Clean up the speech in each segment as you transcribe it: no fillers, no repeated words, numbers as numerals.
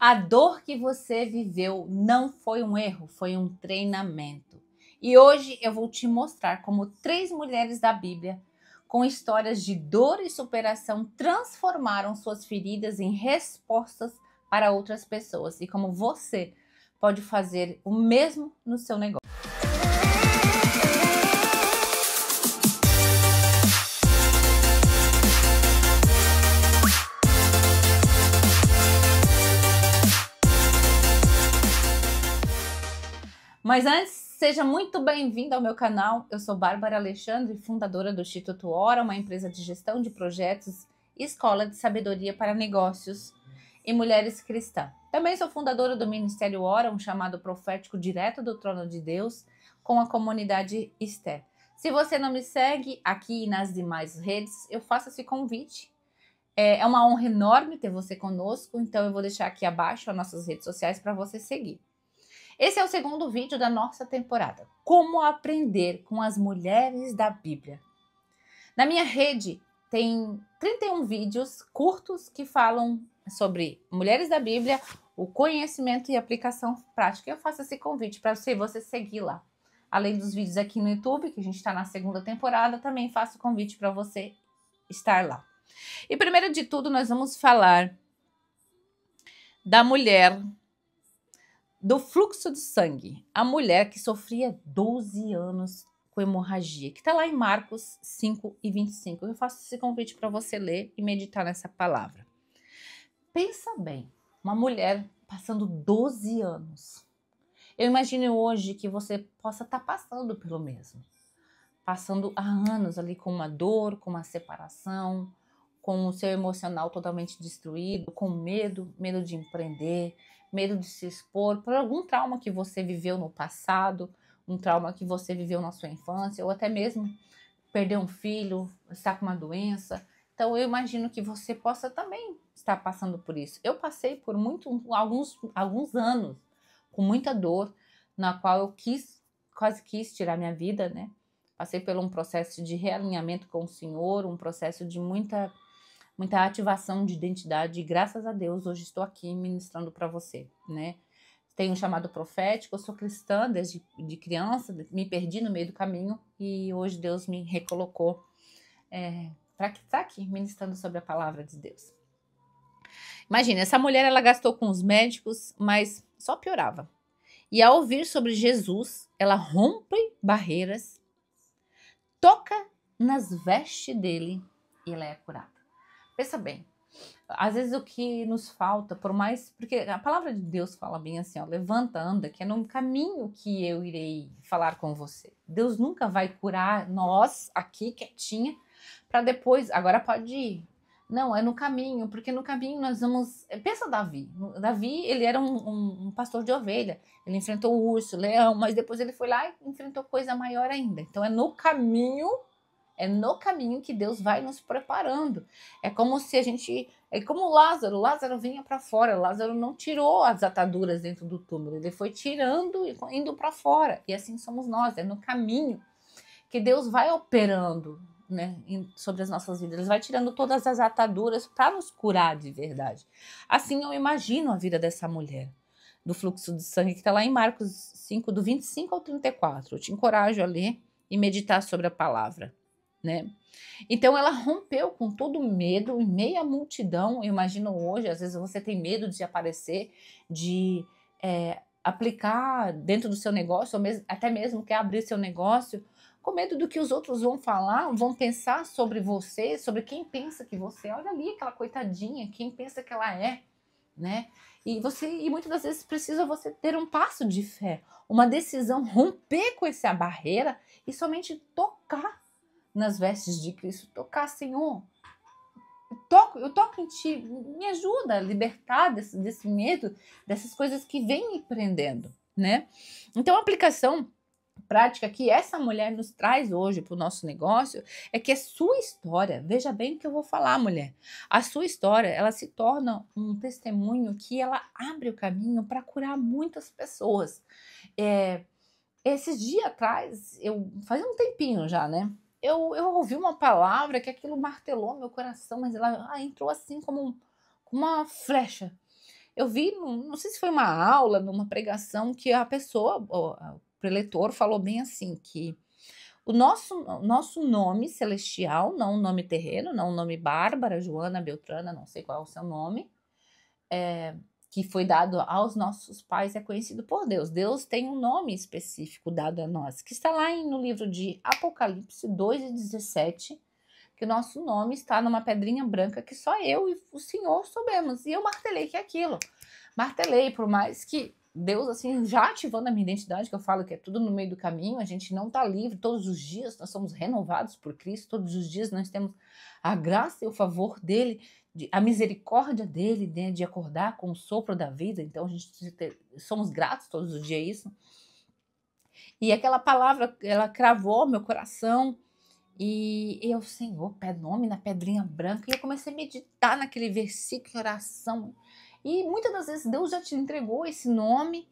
A dor que você viveu não foi um erro, foi um treinamento. E hoje eu vou te mostrar como 3 mulheres da Bíblia, com histórias de dor e superação, transformaram suas feridas em respostas para outras pessoas e como você pode fazer o mesmo no seu negócio. Mas antes, seja muito bem-vindo ao meu canal. Eu sou Bárbara Alexandre, fundadora do Instituto Ora, uma empresa de gestão de projetos e escola de sabedoria para negócios e mulheres cristãs. Também sou fundadora do Ministério Ora, um chamado profético direto do trono de Deus, com a comunidade Esther. Se você não me segue aqui e nas demais redes, eu faço esse convite. É uma honra enorme ter você conosco, então eu vou deixar aqui abaixo as nossas redes sociais para você seguir. Esse é o segundo vídeo da nossa temporada. Como aprender com as mulheres da Bíblia. Na minha rede tem 31 vídeos curtos que falam sobre mulheres da Bíblia, o conhecimento e aplicação prática. Eu faço esse convite para você seguir lá. Além dos vídeos aqui no YouTube, que a gente está na segunda temporada, também faço o convite para você estar lá. E primeiro de tudo, nós vamos falar da mulher do fluxo de sangue, a mulher que sofria 12 anos com hemorragia, que está lá em Marcos 5:25. Eu faço esse convite para você ler e meditar nessa palavra. Pensa bem, uma mulher passando 12 anos. Eu imagino hoje que você possa estar passando pelo mesmo. Passando há anos ali com uma dor, com uma separação, com o seu emocional totalmente destruído, com medo de empreender, medo de se expor por algum trauma que você viveu no passado, um trauma que você viveu na sua infância, ou até mesmo perder um filho, estar com uma doença. Então eu imagino que você possa também estar passando por isso. Eu passei por alguns anos com muita dor, na qual eu quase quis tirar minha vida, né? Passei por um processo de realinhamento com o Senhor, um processo de muita ativação de identidade, e graças a Deus hoje estou aqui ministrando para você, né? Tenho um chamado profético, eu sou cristã desde de criança, me perdi no meio do caminho e hoje Deus me recolocou para estar aqui ministrando sobre a palavra de Deus. Imagina, essa mulher ela gastou com os médicos, mas só piorava. E ao ouvir sobre Jesus, ela rompe barreiras, toca nas vestes dele e ela é curada. Pensa bem, às vezes o que nos falta, porque a palavra de Deus fala bem assim, ó, levanta, anda, que é no caminho que eu irei falar com você. Deus nunca vai curar nós aqui quietinha, para depois, agora pode ir. Não, é no caminho, porque no caminho nós vamos... Pensa Davi, ele era um pastor de ovelha, ele enfrentou o urso, o leão, mas depois ele foi lá e enfrentou coisa maior ainda. Então é no caminho que Deus vai nos preparando. É como se é como Lázaro vinha para fora. Lázaro não tirou as ataduras dentro do túmulo, ele foi tirando e indo para fora. E assim somos nós, é no caminho que Deus vai operando, né, sobre as nossas vidas. Ele vai tirando todas as ataduras para nos curar de verdade. Assim eu imagino a vida dessa mulher do fluxo de sangue que está lá em Marcos 5, do 25 ao 34. Eu te encorajo a ler e meditar sobre a palavra, né? Então ela rompeu com todo medo em meia multidão. Eu imagino hoje, às vezes você tem medo de aparecer, de aplicar dentro do seu negócio, ou mesmo, até mesmo quer abrir seu negócio, com medo do que os outros vão falar, vão pensar sobre você, sobre quem pensa que você é. Olha ali aquela coitadinha, quem pensa que ela é, né? E muitas das vezes precisa você ter um passo de fé, uma decisão, romper com essa barreira e somente tocar nas vestes de Cristo, tocar, Senhor, eu toco em Ti, me ajuda a libertar desse medo, dessas coisas que vêm me prendendo, né? Então a aplicação prática que essa mulher nos traz hoje para o nosso negócio é que a sua história, veja bem o que eu vou falar, mulher, a sua história, ela se torna um testemunho que ela abre o caminho para curar muitas pessoas. Esses dias atrás, faz um tempinho já, né? Eu ouvi uma palavra que aquilo martelou meu coração, mas ela entrou assim como uma flecha. Eu vi, não sei se foi uma aula, numa pregação, que a pessoa, o preletor falou bem assim, que o nosso nome celestial, não o nome terreno, não o nome Bárbara, Joana, Beltrana, não sei qual é o seu nome, que foi dado aos nossos pais, é conhecido por Deus. Deus tem um nome específico dado a nós, que está lá no livro de Apocalipse 2:17, que o nosso nome está numa pedrinha branca que só eu e o Senhor soubemos. E eu martelei que é aquilo. Martelei, por mais que Deus, assim, já ativando a minha identidade, que eu falo que é tudo no meio do caminho, a gente não está livre todos os dias, nós somos renovados por Cristo, todos os dias nós temos a graça e o favor dele, a misericórdia dele, né, de acordar com o sopro da vida. Então a gente somos gratos todos os dias a isso. E aquela palavra, ela cravou meu coração. E eu, Senhor, nome na pedrinha branca. E eu comecei a meditar naquele versículo, oração. E muitas das vezes Deus já te entregou esse nome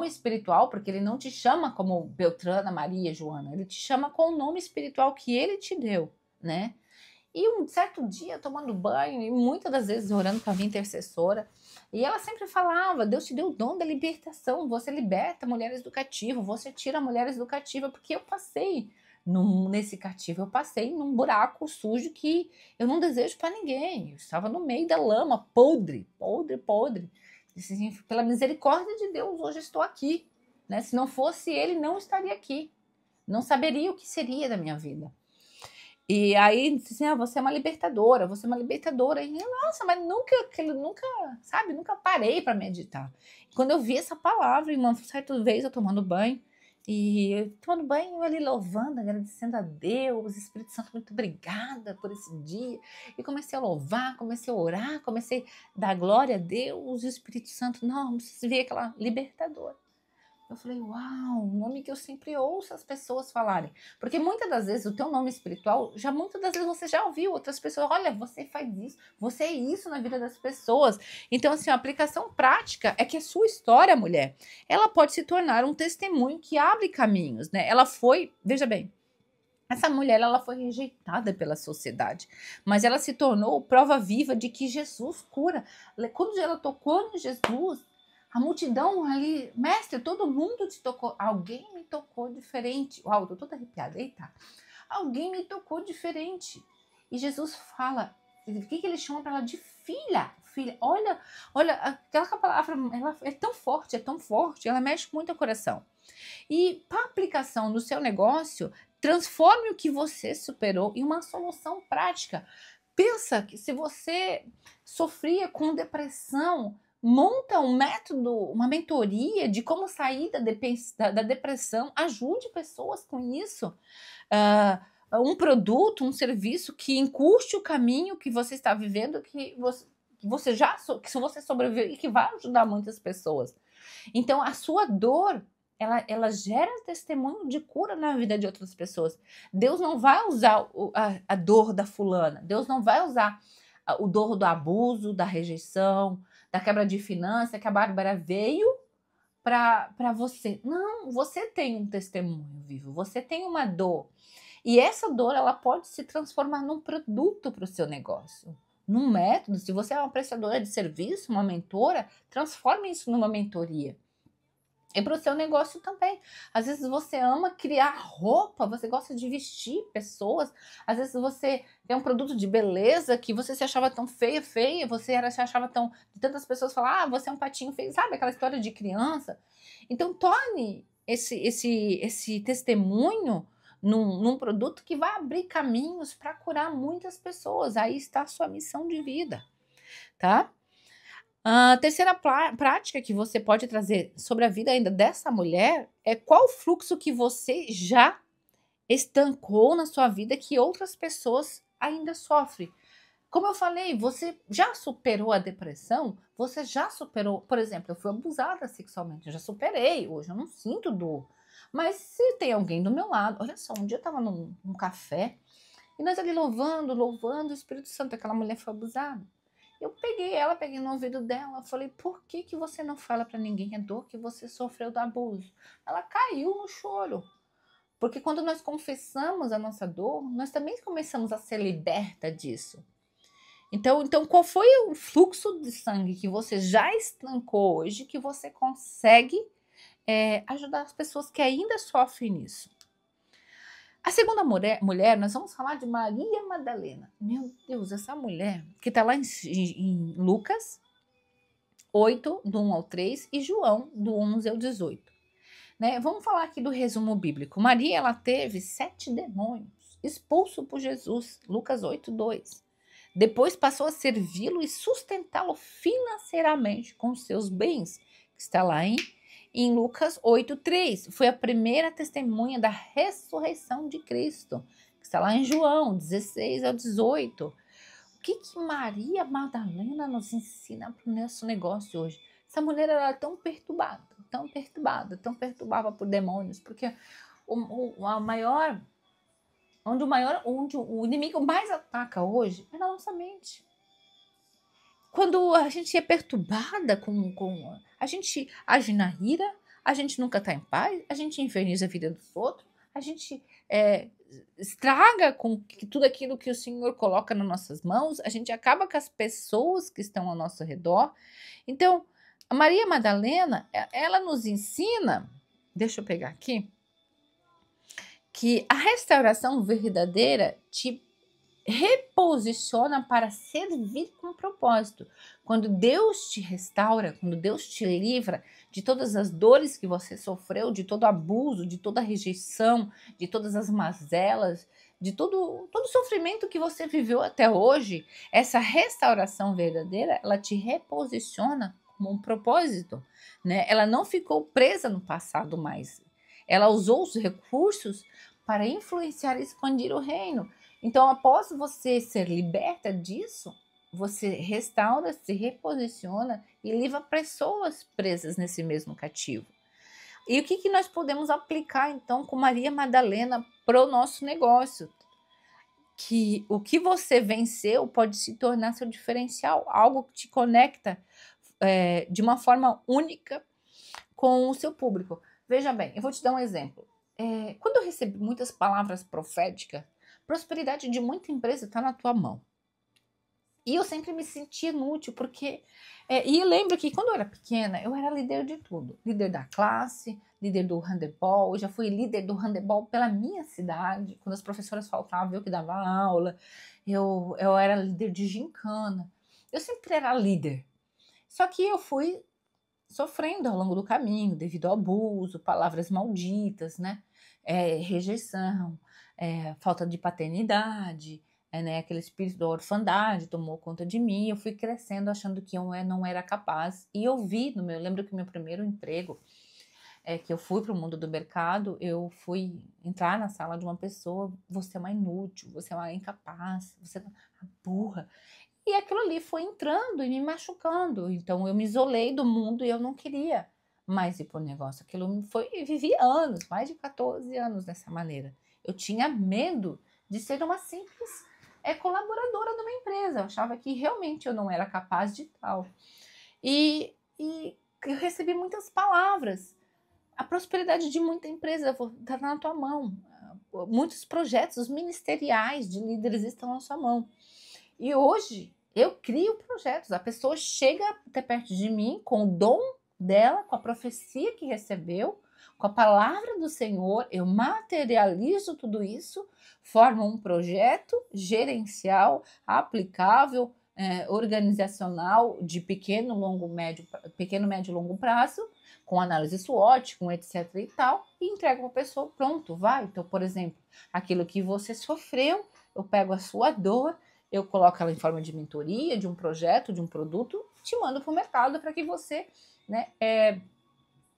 espiritual, porque ele não te chama como Beltrana, Maria, Joana. Ele te chama com o nome espiritual que ele te deu, né? E um certo dia, tomando banho, e muitas das vezes orando com a minha intercessora, e ela sempre falava: Deus te deu o dom da libertação, você liberta mulheres do cativo, você tira mulheres do cativo, porque eu passei nesse cativo, eu passei num buraco sujo que eu não desejo para ninguém. Eu estava no meio da lama, podre, podre, podre. Disse assim, pela misericórdia de Deus, hoje estou aqui, né? Se não fosse ele, não estaria aqui. Não saberia o que seria da minha vida. E aí disse assim, você é uma libertadora, você é uma libertadora. E eu, nossa, mas nunca parei para meditar. E quando eu vi essa palavra, uma certa vez eu tomando banho, ali louvando, agradecendo a Deus, Espírito Santo, muito obrigada por esse dia. E comecei a louvar, comecei a orar, comecei a dar glória a Deus, e o Espírito Santo, não se vê aquela libertadora. Eu falei, uau, um nome que eu sempre ouço as pessoas falarem. Porque muitas das vezes o teu nome espiritual, muitas das vezes você já ouviu outras pessoas, olha, você faz isso, você é isso na vida das pessoas. Então, assim, a aplicação prática é que a sua história, mulher, ela pode se tornar um testemunho que abre caminhos, né? Veja bem, essa mulher, ela foi rejeitada pela sociedade, mas ela se tornou prova viva de que Jesus cura. Quando ela tocou em Jesus, a multidão ali, mestre, todo mundo te tocou. Alguém me tocou diferente. Uau, eu tô toda arrepiada. Eita. Alguém me tocou diferente. E Jesus fala, o que ele chama para ela de filha? Filha, olha, aquela palavra, ela é tão forte, ela mexe muito o coração. E para aplicação no seu negócio, transforme o que você superou em uma solução prática. Pensa que se você sofria com depressão, monta um método, uma mentoria de como sair da depressão, ajude pessoas com isso. Um produto, um serviço que encurte o caminho que você está vivendo, que você sobreviveu e que vai ajudar muitas pessoas. Então, a sua dor, ela gera testemunho de cura na vida de outras pessoas. Deus não vai usar a dor da fulana, Deus não vai usar o dor do abuso, da rejeição, da quebra de finança que a Bárbara veio para você. Não, você tem um testemunho vivo, você tem uma dor. E essa dor, ela pode se transformar num produto para o seu negócio, num método. Se você é uma prestadora de serviço, uma mentora, transforme isso numa mentoria. E para o seu negócio também. Às vezes você ama criar roupa, você gosta de vestir pessoas. Às vezes você tem um produto de beleza que você se achava tão feia, se achava tão... Tantas pessoas falam, você é um patinho feio. Sabe aquela história de criança? Então torne esse testemunho num produto que vai abrir caminhos para curar muitas pessoas. Aí está a sua missão de vida, tá? A terceira prática que você pode trazer sobre a vida ainda dessa mulher é qual fluxo que você já estancou na sua vida que outras pessoas ainda sofrem. Como eu falei, você já superou a depressão? Você já superou, por exemplo, eu fui abusada sexualmente, eu já superei, hoje eu não sinto dor. Mas se tem alguém do meu lado, olha só, um dia eu estava num café e nós ali louvando, o Espírito Santo, aquela mulher foi abusada. Eu peguei no ouvido dela, falei, por que você não fala para ninguém a dor que você sofreu do abuso? Ela caiu no choro. Porque quando nós confessamos a nossa dor, nós também começamos a ser liberta disso. Então, qual foi o fluxo de sangue que você já estancou hoje, que você consegue ajudar as pessoas que ainda sofrem nisso? A segunda mulher, nós vamos falar de Maria Madalena. Meu Deus, essa mulher que está lá em Lucas 8, do 1 ao 3, e João, do 11 ao 18. Né? Vamos falar aqui do resumo bíblico. Maria, ela teve 7 demônios expulsos por Jesus, Lucas 8, 2. Depois passou a servi-lo e sustentá-lo financeiramente com seus bens, que está lá em Lucas 8, 3. Foi a primeira testemunha da ressurreição de Cristo, que está lá em João 16 ao 18. O que Maria Madalena nos ensina para o nosso negócio hoje? Essa mulher era tão perturbada, tão perturbada por demônios, porque onde o inimigo mais ataca hoje é na nossa mente. Quando a gente é perturbada a gente age na ira, a gente nunca está em paz, a gente inferniza a vida dos outros, a gente estraga com tudo aquilo que o Senhor coloca nas nossas mãos, a gente acaba com as pessoas que estão ao nosso redor. Então, a Maria Madalena, ela nos ensina, deixa eu pegar aqui, que a restauração verdadeira te reposiciona para servir com propósito. Quando Deus te restaura, quando Deus te livra de todas as dores que você sofreu, de todo abuso, de toda rejeição, de todas as mazelas, de todo o sofrimento que você viveu até hoje, essa restauração verdadeira, ela te reposiciona como um propósito, né? Ela não ficou presa no passado mais. Ela usou os recursos para influenciar e expandir o reino. Então, após você ser liberta disso, você restaura, se reposiciona e livra pessoas presas nesse mesmo cativo. E o que nós podemos aplicar, então, com Maria Madalena para o nosso negócio? Que o que você venceu pode se tornar seu diferencial, algo que te conecta de uma forma única com o seu público. Veja bem, eu vou te dar um exemplo. Quando eu recebi muitas palavras proféticas, prosperidade de muita empresa está na tua mão. E eu sempre me senti inútil, porque... e eu lembro que quando eu era pequena, eu era líder de tudo. Líder da classe, líder do handebol. Eu já fui líder do handebol pela minha cidade. Quando as professoras faltavam, eu que dava aula. Eu era líder de gincana. Eu sempre era líder. Só que eu fui sofrendo ao longo do caminho, devido ao abuso, palavras malditas, né? Rejeição, falta de paternidade, né? Aquele espírito da orfandade tomou conta de mim. Eu fui crescendo achando que eu não era capaz. E eu lembro que meu primeiro emprego, que eu fui para o mundo do mercado, eu fui entrar na sala de uma pessoa: você é uma inútil, você é uma incapaz, você é uma burra. E aquilo ali foi entrando e me machucando. Então eu me isolei do mundo e eu não queria mais ir pro negócio. Eu vivi anos, mais de 14 anos dessa maneira. Eu tinha medo de ser uma simples colaboradora de uma empresa. Eu achava que realmente eu não era capaz de tal. E eu recebi muitas palavras. A prosperidade de muita empresa está na tua mão. Muitos projetos ministeriais de líderes estão na sua mão. E hoje eu crio projetos. A pessoa chega até perto de mim com o dom dela, com a profecia que recebeu, com a palavra do Senhor. Eu materializo tudo isso, formo um projeto gerencial, aplicável, organizacional, de pequeno, médio e longo prazo, com análise SWOT, com etc e tal, e entrego para a pessoa: pronto, vai. Então, por exemplo, aquilo que você sofreu, eu pego a sua dor, eu coloco ela em forma de mentoria, de um projeto, de um produto, te mando para o mercado para que você, né,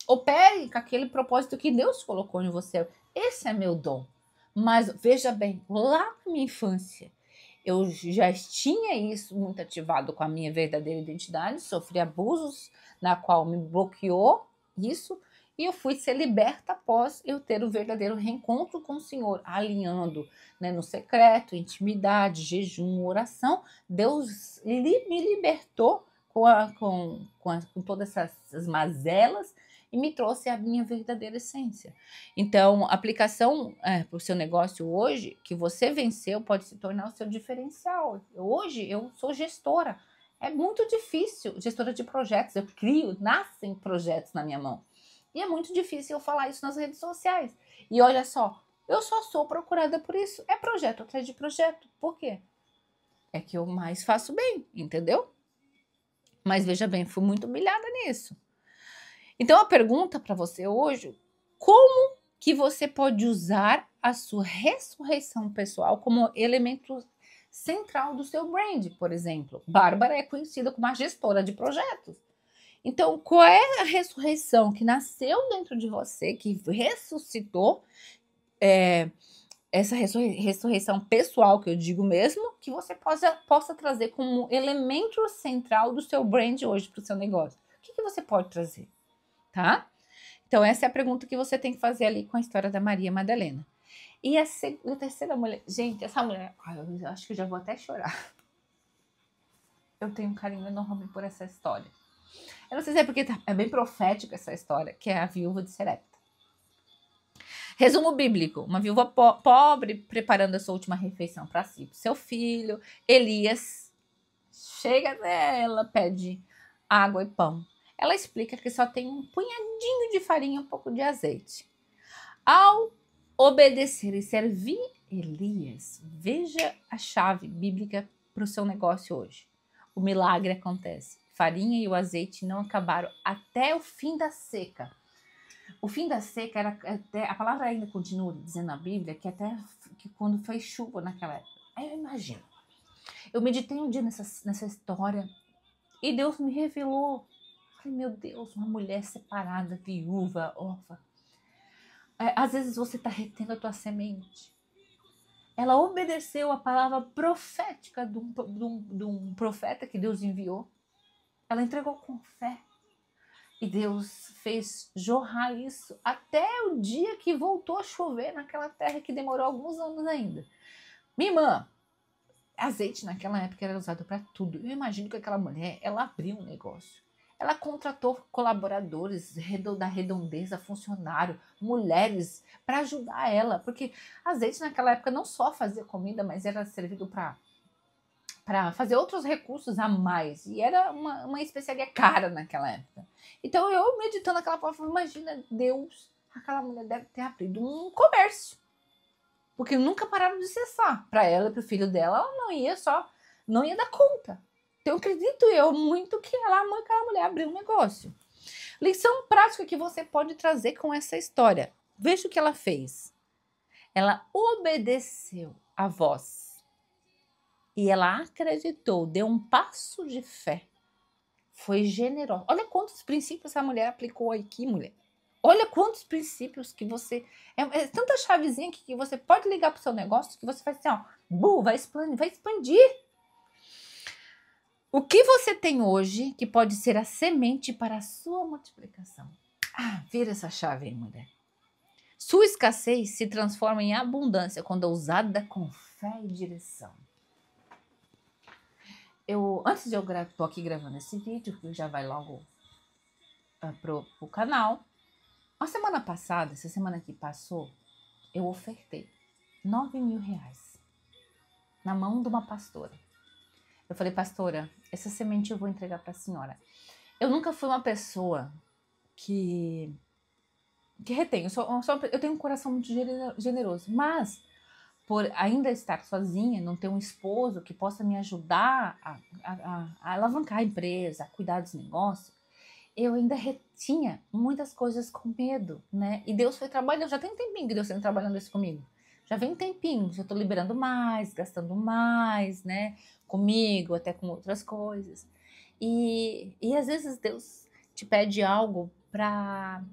opere com aquele propósito que Deus colocou em você. Esse é meu dom. Mas veja bem, lá na minha infância, eu já tinha isso muito ativado com a minha verdadeira identidade, sofri abusos na qual me bloqueou isso, e eu fui ser liberta após eu ter o verdadeiro reencontro com o Senhor, alinhando, né, no secreto, intimidade, jejum, oração. Deus me libertou com todas essas mazelas e me trouxe a minha verdadeira essência. Então, a aplicação para o seu negócio hoje, que você venceu, pode se tornar o seu diferencial. Hoje, eu sou gestora. É muito difícil, gestora de projetos. Eu crio, nascem projetos na minha mão. E é muito difícil eu falar isso nas redes sociais. E olha só, eu só sou procurada por isso. É projeto atrás de projeto. Por quê? É que eu mais faço bem, entendeu? Mas veja bem, fui muito humilhada nisso. Então a pergunta para você hoje, como que você pode usar a sua ressurreição pessoal como elemento central do seu brand, por exemplo? Bárbara é conhecida como a gestora de projetos. Então, qual é a ressurreição que nasceu dentro de você, que ressuscitou essa ressurreição pessoal, que eu digo mesmo, que você possa trazer como elemento central do seu brand hoje para o seu negócio? O que você pode trazer? Tá? Então, essa é a pergunta que você tem que fazer ali com a história da Maria Madalena. E a terceira mulher... Gente, essa mulher... eu acho que eu já vou até chorar. Eu tenho um carinho enorme por essa história. Eu não sei se é porque é bem profética essa história, que é a viúva de Serepta. Resumo bíblico. Uma viúva pobre preparando a sua última refeição para si, para seu filho. Elias chega nela, pede água e pão. Ela explica que só tem um punhadinho de farinha e um pouco de azeite. Ao obedecer e servir Elias, veja a chave bíblica para o seu negócio hoje. O milagre acontece. Farinha e o azeite não acabaram até o fim da seca. O fim da seca era até, a palavra ainda continua dizendo na Bíblia que até que quando foi chuva naquela época. Aí eu imagino. Eu meditei um dia nessa história e Deus me revelou. Falei, meu Deus, uma mulher separada, viúva, órfã. Às vezes você está retendo a tua semente. Ela obedeceu a palavra profética de um profeta que Deus enviou. Ela entregou com fé. E Deus fez jorrar isso até o dia que voltou a chover naquela terra que demorou alguns anos ainda. Minha irmã, azeite naquela época era usado para tudo. Eu imagino que aquela mulher, ela abriu um negócio. Ela contratou colaboradores da redondeza, funcionário, mulheres, para ajudar ela. Porque azeite naquela época não só fazia comida, mas era servido para fazer outros recursos a mais. E era uma especiaria cara naquela época. Então eu meditando aquela palavra, imagina Deus, aquela mulher deve ter abrido um comércio. Porque nunca pararam de cessar. Para ela e para o filho dela, ela não ia dar conta. Então, acredito eu muito que aquela mulher abriu um negócio. Lição prática que você pode trazer com essa história. Veja o que ela fez. Ela obedeceu a voz. E ela acreditou, deu um passo de fé. Foi generosa. Olha quantos princípios essa mulher aplicou aqui, mulher. Olha quantos princípios que você... É tanta chavezinha que você pode ligar para o seu negócio que você vai assim, vai expandir. O que você tem hoje que pode ser a semente para a sua multiplicação? Vira essa chave aí, mulher. Sua escassez se transforma em abundância quando usada com fé e direção. Antes de eu tô aqui gravando esse vídeo, que já vai logo pro canal, a semana passada, essa semana que passou, eu ofertei 9 mil reais na mão de uma pastora. Eu falei, pastora, essa semente eu vou entregar para a senhora. Eu nunca fui uma pessoa que retém. Eu tenho um coração muito generoso, mas por ainda estar sozinha, não ter um esposo que possa me ajudar a alavancar a empresa, a cuidar dos negócios, eu ainda retinha muitas coisas com medo, né? E Deus foi trabalhando, já tem um tempinho que Deus vem trabalhando isso comigo. Já vem um tempinho, já tô liberando mais, gastando mais, né? Comigo, até com outras coisas. E às vezes Deus te pede algo para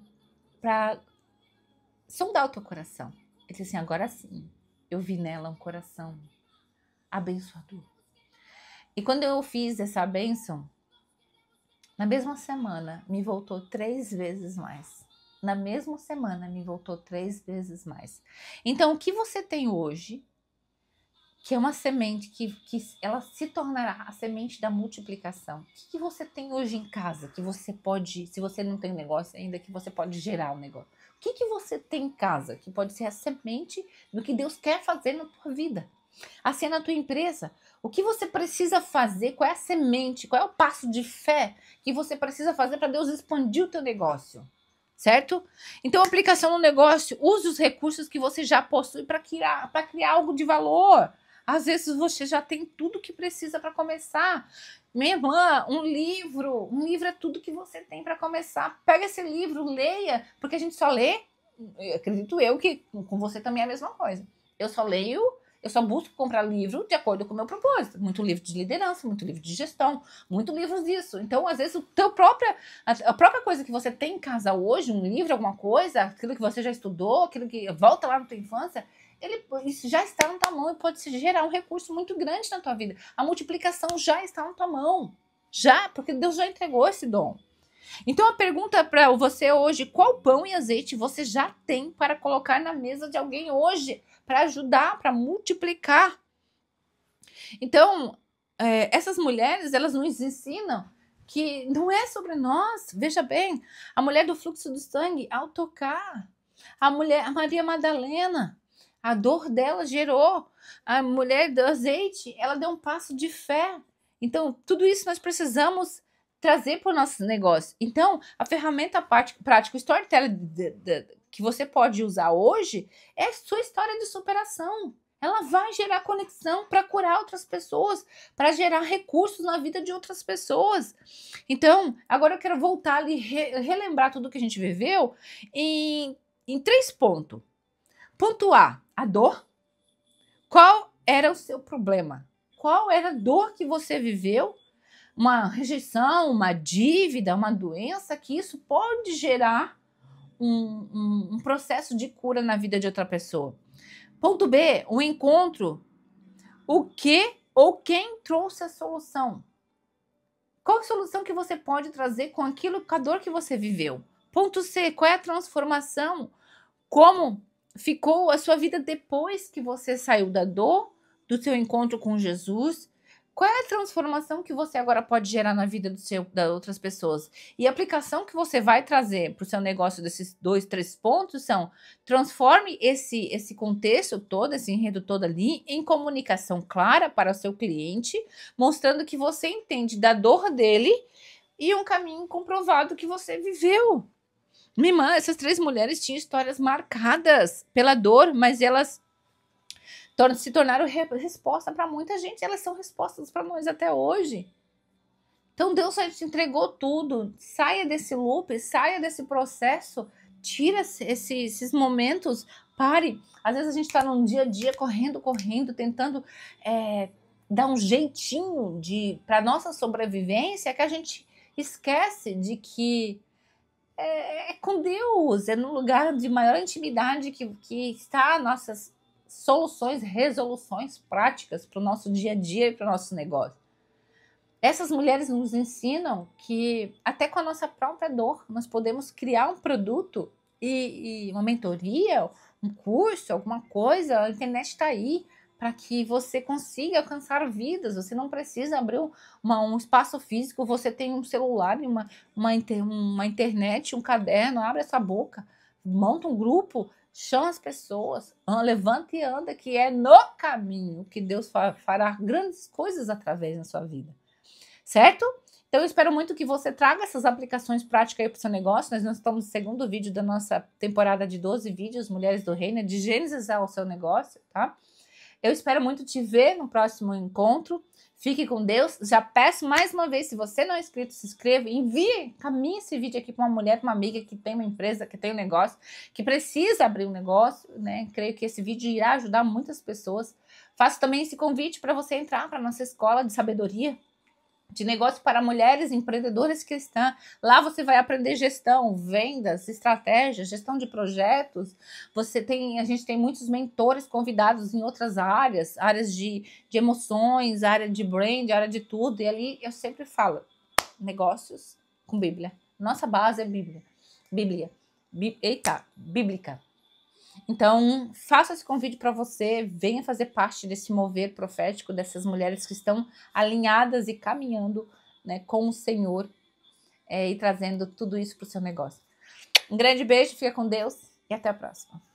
sondar o teu coração. Ele diz assim, agora sim, eu vi nela um coração abençoador. E quando eu fiz essa bênção, na mesma semana me voltou 3 vezes mais. Na mesma semana me voltou 3 vezes mais. Então, o que você tem hoje que é uma semente que ela se tornará a semente da multiplicação. O que você tem hoje em casa que você pode, se você não tem negócio ainda, que você pode gerar um negócio? O que você tem em casa que pode ser a semente do que Deus quer fazer na tua vida? Assim é na tua empresa. O que você precisa fazer? Qual é a semente? Qual é o passo de fé que você precisa fazer para Deus expandir o teu negócio? Certo? Então, aplicação no negócio, use os recursos que você já possui para criar algo de valor. Às vezes você já tem tudo que precisa para começar. Minha irmã, um livro é tudo que você tem para começar. Pega esse livro, leia, porque a gente só lê, acredito eu que com você também é a mesma coisa. Eu só leio, eu só busco comprar livro de acordo com o meu propósito. Muito livro de liderança, muito livro de gestão, muito livros disso. Então, às vezes, a própria coisa que você tem em casa hoje, um livro, alguma coisa, aquilo que você já estudou, aquilo que volta lá na tua infância, isso já está na tua mão e pode gerar um recurso muito grande na tua vida. A multiplicação já está na tua mão. Já, porque Deus já entregou esse dom. Então a pergunta para você hoje, qual pão e azeite você já tem para colocar na mesa de alguém hoje, para ajudar, para multiplicar? Então, essas mulheres, elas nos ensinam que não é sobre nós. Veja bem, a mulher do fluxo do sangue, ao tocar, a Maria Madalena, a dor dela gerou, a mulher do azeite, ela deu um passo de fé. Então, tudo isso nós precisamos trazer para o nosso negócio. Então, a ferramenta prática, o storytelling que você pode usar hoje é a sua história de superação. Ela vai gerar conexão para curar outras pessoas, para gerar recursos na vida de outras pessoas. Então, agora eu quero voltar ali, relembrar tudo que a gente viveu em 3 pontos. Ponto A, a dor. Qual era o seu problema? Qual era a dor que você viveu? Uma rejeição, uma dívida, uma doença, que isso pode gerar um processo de cura na vida de outra pessoa. Ponto B, o encontro. O que ou quem trouxe a solução? Qual a solução que você pode trazer com a dor que você viveu? Ponto C, qual é a transformação? Como ficou a sua vida depois que você saiu da dor, do seu encontro com Jesus? Qual é a transformação que você agora pode gerar na vida das outras pessoas? E a aplicação que você vai trazer para o seu negócio desses 2, 3 pontos são: transforme esse contexto todo, esse enredo todo ali, em comunicação clara para o seu cliente, mostrando que você entende da dor dele e um caminho comprovado que você viveu. Minha irmã, essas 3 mulheres tinham histórias marcadas pela dor, mas elas se tornaram resposta para muita gente. Elas são respostas para nós até hoje. Então Deus já te entregou tudo. Saia desse loop, saia desse processo, tira esses momentos, pare. Às vezes a gente está num dia a dia correndo, tentando dar um jeitinho para nossa sobrevivência, que a gente esquece de que é com Deus, é no lugar de maior intimidade que está nossas soluções, resoluções práticas para o nosso dia a dia e para o nosso negócio. Essas mulheres nos ensinam que até com a nossa própria dor nós podemos criar um produto e uma mentoria, um curso, alguma coisa. A internet está aí para que você consiga alcançar vidas. Você não precisa abrir um espaço físico. Você tem um celular, uma internet, um caderno. Abre essa boca, monta um grupo, chama as pessoas, levanta e anda, que é no caminho que Deus fará grandes coisas através da sua vida. Certo? Então eu espero muito que você traga essas aplicações práticas aí para o seu negócio. Nós estamos no segundo vídeo da nossa temporada de 12 vídeos, Mulheres do Reino, de Gênesis ao seu negócio, tá? Eu espero muito te ver no próximo encontro. Fique com Deus. Já peço mais uma vez, se você não é inscrito, se inscreva, caminhe esse vídeo aqui para uma mulher, para uma amiga que tem uma empresa, que tem um negócio, que precisa abrir um negócio, né? Creio que esse vídeo irá ajudar muitas pessoas. Faço também esse convite para você entrar para a nossa escola de sabedoria de negócio para mulheres empreendedoras cristãs. Lá você vai aprender gestão, vendas, estratégias, gestão de projetos. A gente tem muitos mentores convidados em outras áreas de emoções, área de brand, área de tudo. E ali eu sempre falo, negócios com Bíblia. Nossa base é Bíblia. Bíblica. Então, faço esse convite para você, venha fazer parte desse mover profético dessas mulheres que estão alinhadas e caminhando, né, com o Senhor e trazendo tudo isso para o seu negócio. Um grande beijo, fica com Deus e até a próxima.